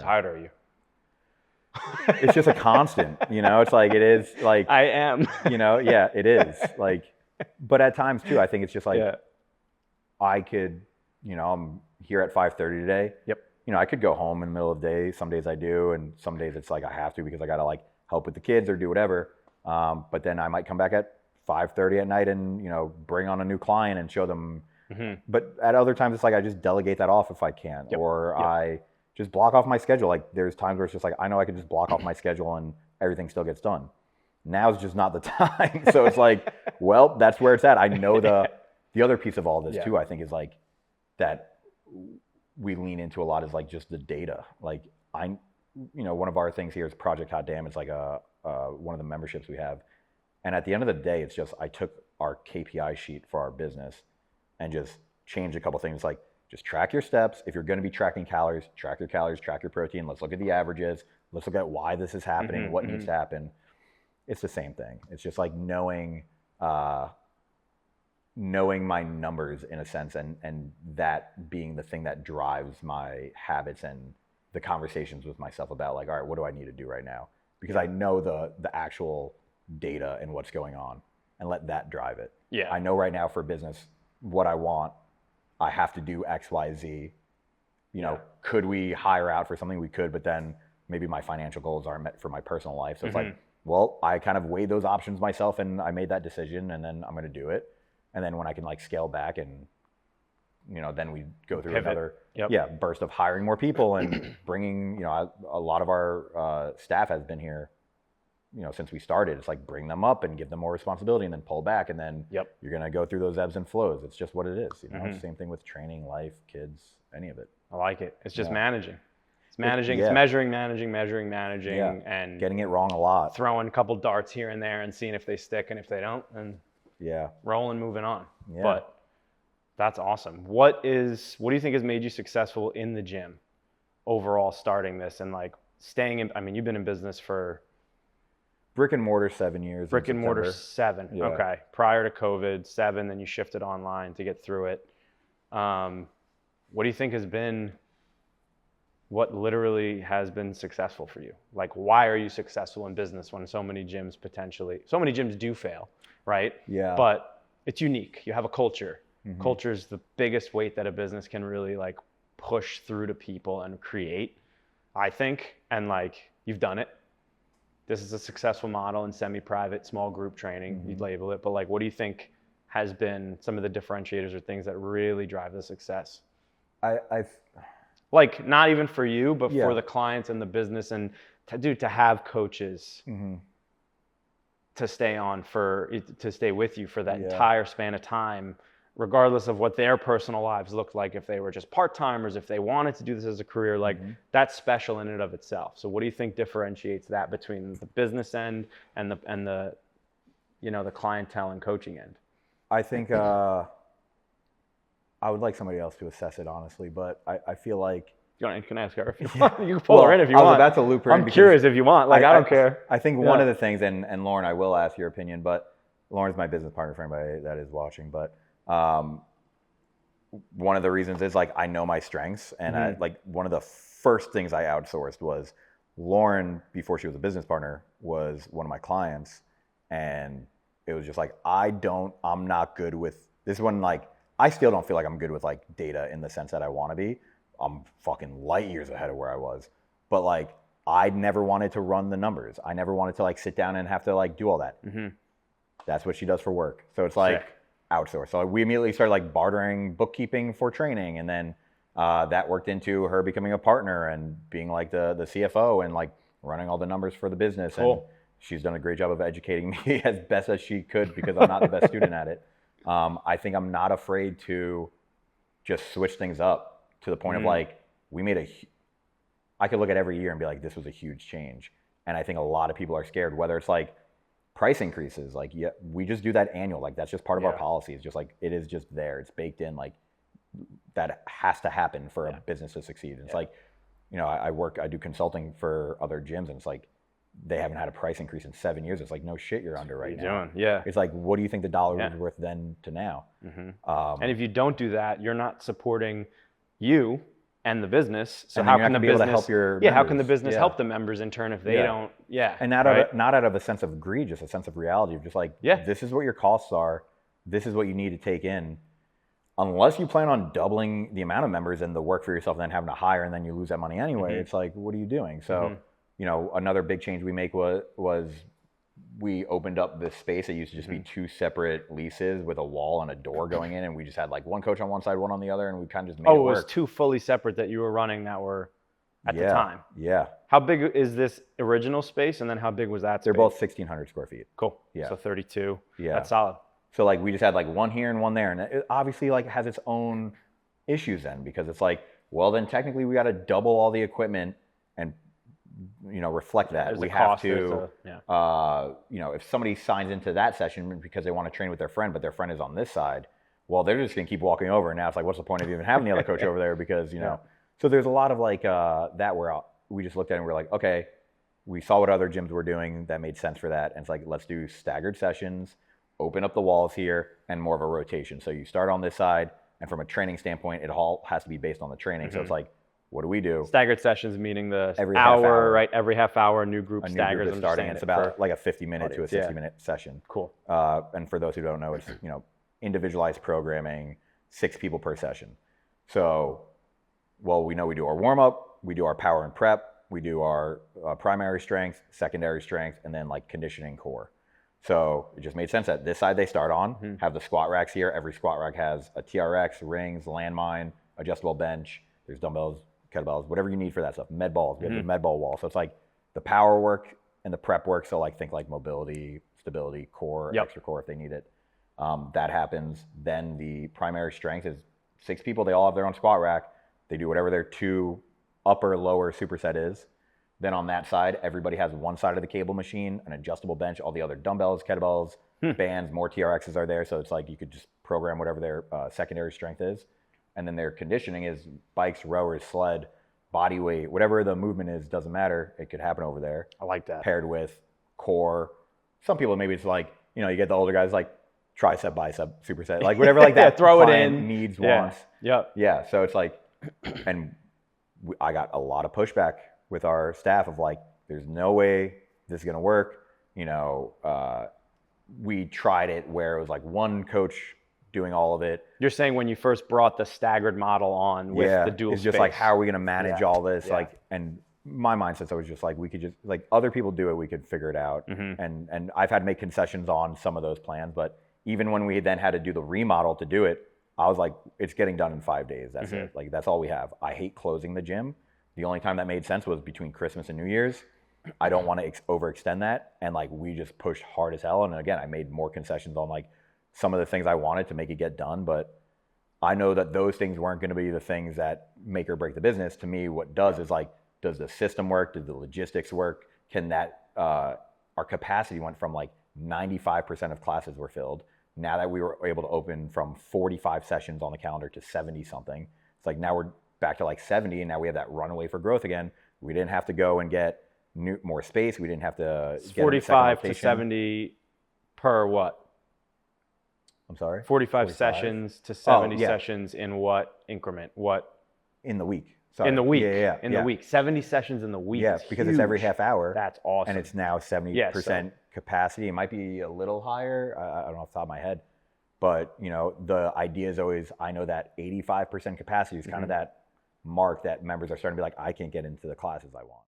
tired are you? It's just a constant, it's like, it is like, I am. Yeah, it is like, but at times too, I think it's just like, Yeah. I could, I'm here at 5:30 today. Yep. I could go home in the middle of the day. Some days I do, and some days it's like I have to because I got to like help with the kids or do whatever. But then I might come back at 5:30 at night and, bring on a new client and show them. But at other times it's like I just delegate that off if I can, or I just block off my schedule. Like there's times where it's just like, I know I can just block off my schedule and everything still gets done. Now is just not the time. So it's like, well, that's where it's at. I know the other piece of all this too, I think, is like that we lean into a lot is like just the data. Like one of our things here is Project Hot Damn. It's like one of the memberships we have. And at the end of the day, it's just, I took our KPI sheet for our business and just changed a couple things. Like just track your steps. If you're going to be tracking calories, track your calories, track your protein. Let's look at the averages. Let's look at why this is happening, what needs to happen. It's the same thing. It's just like knowing my numbers in a sense, and that being the thing that drives my habits and the conversations with myself about like, all right, what do I need to do right now? Because I know the actual data and what's going on, and let that drive it. Yeah. I know right now for business what I want. I have to do X, Y, Z. Could we hire out for something? We could, but then maybe my financial goals aren't met for my personal life. So it's like, well, I kind of weighed those options myself and I made that decision, and then I'm going to do it. And then when I can like scale back and, then we go through another burst of hiring more people and bringing, a lot of our staff has been here, since we started. It's like bring them up and give them more responsibility and then pull back. And then you're going to go through those ebbs and flows. It's just what it is. Same thing with training, life, kids, any of it. I like it. It's just managing. It's managing. It's measuring, and getting it wrong a lot. Throwing a couple darts here and there and seeing if they stick, and if they don't, and rolling, moving on. Yeah. But that's awesome. What do you think has made you successful in the gym overall, starting this and like staying in? I mean, you've been in business for brick and mortar 7 years. Brick and mortar 7. Yeah. Okay. Prior to COVID, 7. Then you shifted online to get through it. What do you think has been? What literally has been successful for you? Like, why are you successful in business when so many gyms do fail, right? Yeah. But it's unique. You have a culture. Culture is the biggest weight that a business can really like push through to people and create, I think. And like, you've done it. This is a successful model in semi-private, small group training, you'd label it. But like, what do you think has been some of the differentiators or things that really drive the success? Like, not even for you, but for the clients and the business, and to have coaches to stay with you for that entire span of time, regardless of what their personal lives looked like, if they were just part-timers, if they wanted to do this as a career, like that's special in and of itself. So what do you think differentiates that between the business end and the the clientele and coaching end? I think I would like somebody else to assess it, honestly, but I feel like... You can ask her if you want. You can pull her in if you want. I was about to loop her in. I'm curious if you want. Like, I don't care. I think one of the things, and Lauren, I will ask your opinion, but Lauren's my business partner for anybody that is watching, but one of the reasons is like I know my strengths, and one of the first things I outsourced was Lauren, before she was a business partner, was one of my clients, and it was just like, I'm not good with this one. Like, I still don't feel like I'm good with like data in the sense that I want to be. I'm fucking light years ahead of where I was, but like I never wanted to run the numbers. I never wanted to like sit down and have to like do all that. That's what she does for work. So it's like outsource. So we immediately started like bartering bookkeeping for training, and then that worked into her becoming a partner and being like the CFO and like running all the numbers for the business. Cool. And she's done a great job of educating me as best as she could, because I'm not the best student at it. I think I'm not afraid to just switch things up to the point of like, I could look at every year and be like, this was a huge change. And I think a lot of people are scared, whether it's like price increases, like we just do that annual, like that's just part of our policy. It's just like, it is just there. It's baked in, like that has to happen for a business to succeed. And it's like, I do consulting for other gyms, and it's like, they haven't had a price increase in 7 years. It's like, no shit, you're under right now. Yeah. It's like, what do you think the dollar was worth then to now? And if you don't do that, you're not supporting you, and the business. So And how then can the be able to business help your how can the members. business help the members in turn if they don't? Yeah. And not out of a sense of greed, just a sense of reality of just like, this is what your costs are. This is what you need to take in. Unless you plan on doubling the amount of members and the work for yourself and then having to hire and then you lose that money anyway, it's like, what are you doing? So, you know, another big change we make was we opened up this space that used to just be 2 separate leases with a wall and a door going in, and we just had like one coach on one side, one on the other, and we kind of just made it work. It was 2 fully separate that you were running that were at the time. Yeah. How big is this original space, and then how big was that space? They're both 1,600 square feet. Cool. Yeah. So 32. Yeah. That's solid. So like we just had like one here and one there, and it obviously like has its own issues then, because it's like, well, then technically we got to double all the equipment and, you know, reflect that. We have to, you know, if somebody signs into that session because they want to train with their friend, but their friend is on this side, well, they're just going to keep walking over. And now it's like, what's the point of even having the other coach over there? Because, you know, so there's a lot of like that where we just looked at it and we're like, okay, we saw what other gyms were doing that made sense for that. And it's like, let's do staggered sessions, open up the walls here, and more of a rotation. So you start on this side, and from a training standpoint, it all has to be based on the training. So it's like, what do we do? Staggered sessions, meaning the every hour, right? Every half hour, new group a staggers. New group is starting. It's about like a 50-minute to a 60-minute session. Cool. And for those who don't know, it's, you know, individualized programming, 6 people per session. So, well, we know we do our warm up, we do our power and prep, we do our primary strength, secondary strength, and then like conditioning core. So it just made sense that this side they start on, have the squat racks here. Every squat rack has a TRX, rings, landmine, adjustable bench. There's dumbbells, kettlebells, whatever you need for that stuff. Med balls, we have the med ball wall. So it's like the power work and the prep work. So like think like mobility, stability, core, extra core if they need it. That happens. Then the primary strength is 6 people. They all have their own squat rack. They do whatever their 2 upper, lower superset is. Then on that side, everybody has one side of the cable machine, an adjustable bench, all the other dumbbells, kettlebells, bands, more TRXs are there. So it's like you could just program whatever their secondary strength is. And then their conditioning is bikes, rowers, sled, body weight, whatever the movement is, doesn't matter. It could happen over there. I like that. Paired with core. Some people, maybe it's like, you know, you get the older guys like tricep, bicep, superset, like whatever like that. Throw it in. Needs, wants. Yeah. So it's like, and I got a lot of pushback with our staff of like, there's no way this is going to work. You know, we tried it where it was like one coach doing all of it. You're saying when you first brought the staggered model on with the dual it's just space. like, how are we going to manage all this? Like, and my mindset's always just like, we could just, like other people do it, we could figure it out. And I've had to make concessions on some of those plans, but even when we then had to do the remodel to do it, I was like, it's getting done in 5 days. That's it. Like, that's all we have. I hate closing the gym. The only time that made sense was between Christmas and New Year's. I don't want to overextend that. And like, we just pushed hard as hell. And again, I made more concessions on like some of the things I wanted to make it get done. But I know that those things weren't going to be the things that make or break the business. To me, what does is like, does the system work? Does the logistics work? Can that, our capacity went from like 95% of classes were filled. Now that we were able to open from 45 sessions on the calendar to 70 something, it's like now we're back to like 70, and now we have that runaway for growth again. We didn't have to go and get more space. We didn't have to get 45 to 70 per what? I'm sorry? 45 sessions to 70 sessions in what increment? What? In the week. Sorry. In the week. In the week. 70 sessions in the week. Yeah, because it's every half hour. That's awesome. And it's now 70% capacity. It might be a little higher. I don't know off the top of my head. But, you know, the idea is always, I know that 85% capacity is kind of that mark that members are starting to be like, I can't get into the classes I want.